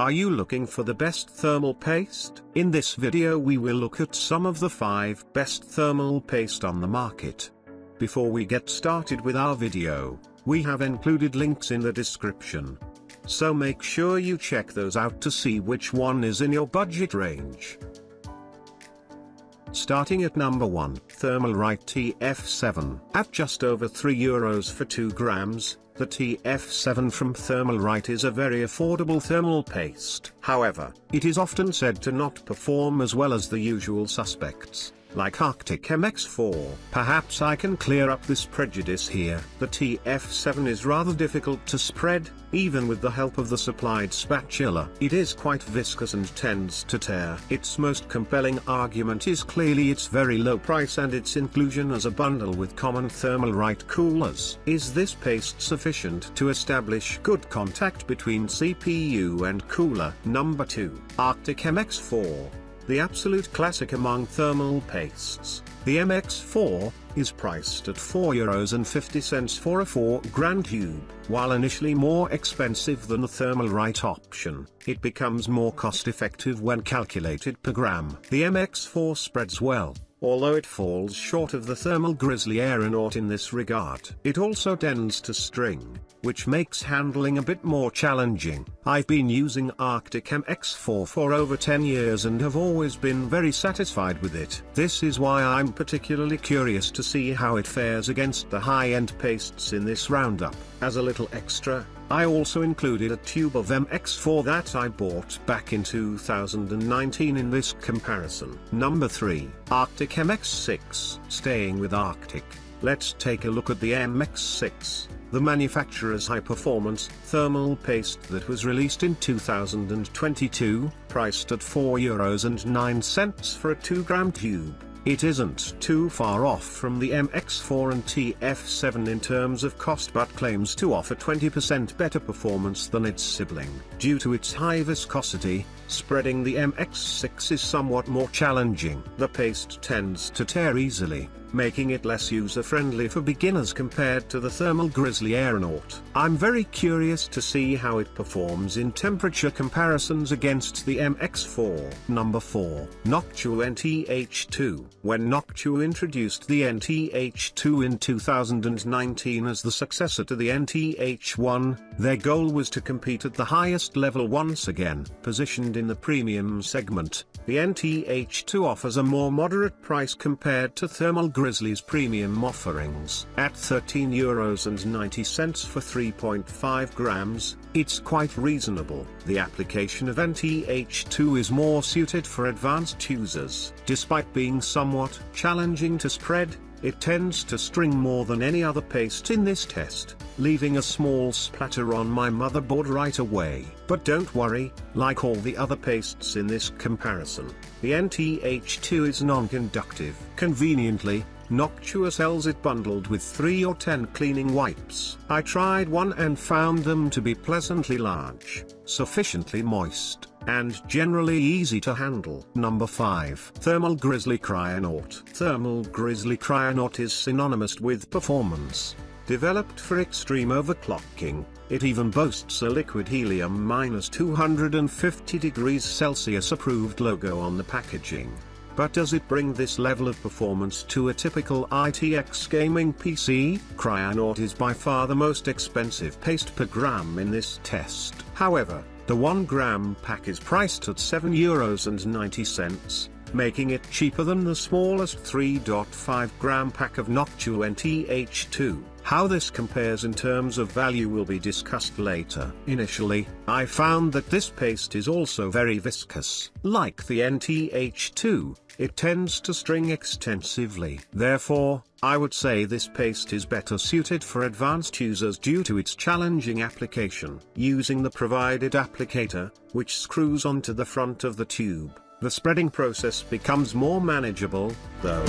Are you looking for the best thermal paste? In this video we will look at some of the 5 best thermal paste on the market. Before we get started with our video, we have included links in the description. So make sure you check those out to see which one is in your budget range. Starting at number 1, Thermalright TF7. At just over €3 for 2 grams, the TF7 from Thermalright is a very affordable thermal paste. However, it is often said to not perform as well as the usual suspects, like Arctic MX4. Perhaps I can clear up this prejudice here. The TF7 is rather difficult to spread, even with the help of the supplied spatula. It is quite viscous and tends to tear. Its most compelling argument is clearly its very low price and its inclusion as a bundle with common Thermalright coolers. Is this paste sufficient to establish good contact between CPU and cooler? Number 2, Arctic MX4. The absolute classic among thermal pastes, the MX4 is priced at €4.50 for a 4-gram tube. While initially more expensive than the Thermalright option, it becomes more cost-effective when calculated per gram. The MX4 spreads well, although it falls short of the thermal Grizzly Kryonaut in this regard. It also tends to string, which makes handling a bit more challenging. I've been using Arctic MX4 for over 10 years and have always been very satisfied with it. This is why I'm particularly curious to see how it fares against the high-end pastes in this roundup. As a little extra, I also included a tube of MX4 that I bought back in 2019 in this comparison. Number 3, Arctic MX6. Staying with Arctic, let's take a look at the MX6, the manufacturer's high-performance thermal paste that was released in 2022, priced at €4.09 for a 2-gram tube. It isn't too far off from the MX4 and TF7 in terms of cost, but claims to offer 20% better performance than its sibling. Due to its high viscosity, spreading the MX6 is somewhat more challenging. The paste tends to tear easily, making it less user-friendly for beginners compared to the thermal Grizzly Kryonaut. I'm very curious to see how it performs in temperature comparisons against the MX4. Number 4, Noctua NT-H2. When Noctua introduced the NT-H2 in 2019 as the successor to the NT-H1, their goal was to compete at the highest level once again. Positioned in the premium segment, the NT-H2 offers a more moderate price compared to thermal Grizzly's premium offerings. At €13.90 for 3.5 grams, it's quite reasonable. The application of NT-H2 is more suited for advanced users. Despite being somewhat challenging to spread, it tends to string more than any other paste in this test, leaving a small splatter on my motherboard right away. But don't worry, like all the other pastes in this comparison, the NT-H2 is non-conductive. Conveniently, Noctua sells it bundled with 3 or 10 cleaning wipes. I tried one and found them to be pleasantly large, sufficiently moist, and generally easy to handle. Number 5, Thermal Grizzly Kryonaut. Thermal Grizzly Kryonaut is synonymous with performance. Developed for extreme overclocking, it even boasts a liquid helium -250 degrees Celsius approved logo on the packaging. But does it bring this level of performance to a typical ITX gaming PC? Kryonaut is by far the most expensive paste per gram in this test. However, the 1-gram pack is priced at €7.90, making it cheaper than the smallest 3.5-gram pack of Noctua NT-H2. How this compares in terms of value will be discussed later. Initially, I found that this paste is also very viscous. Like the NT-H2, it tends to string extensively. Therefore, I would say this paste is better suited for advanced users due to its challenging application. Using the provided applicator, which screws onto the front of the tube, the spreading process becomes more manageable, though.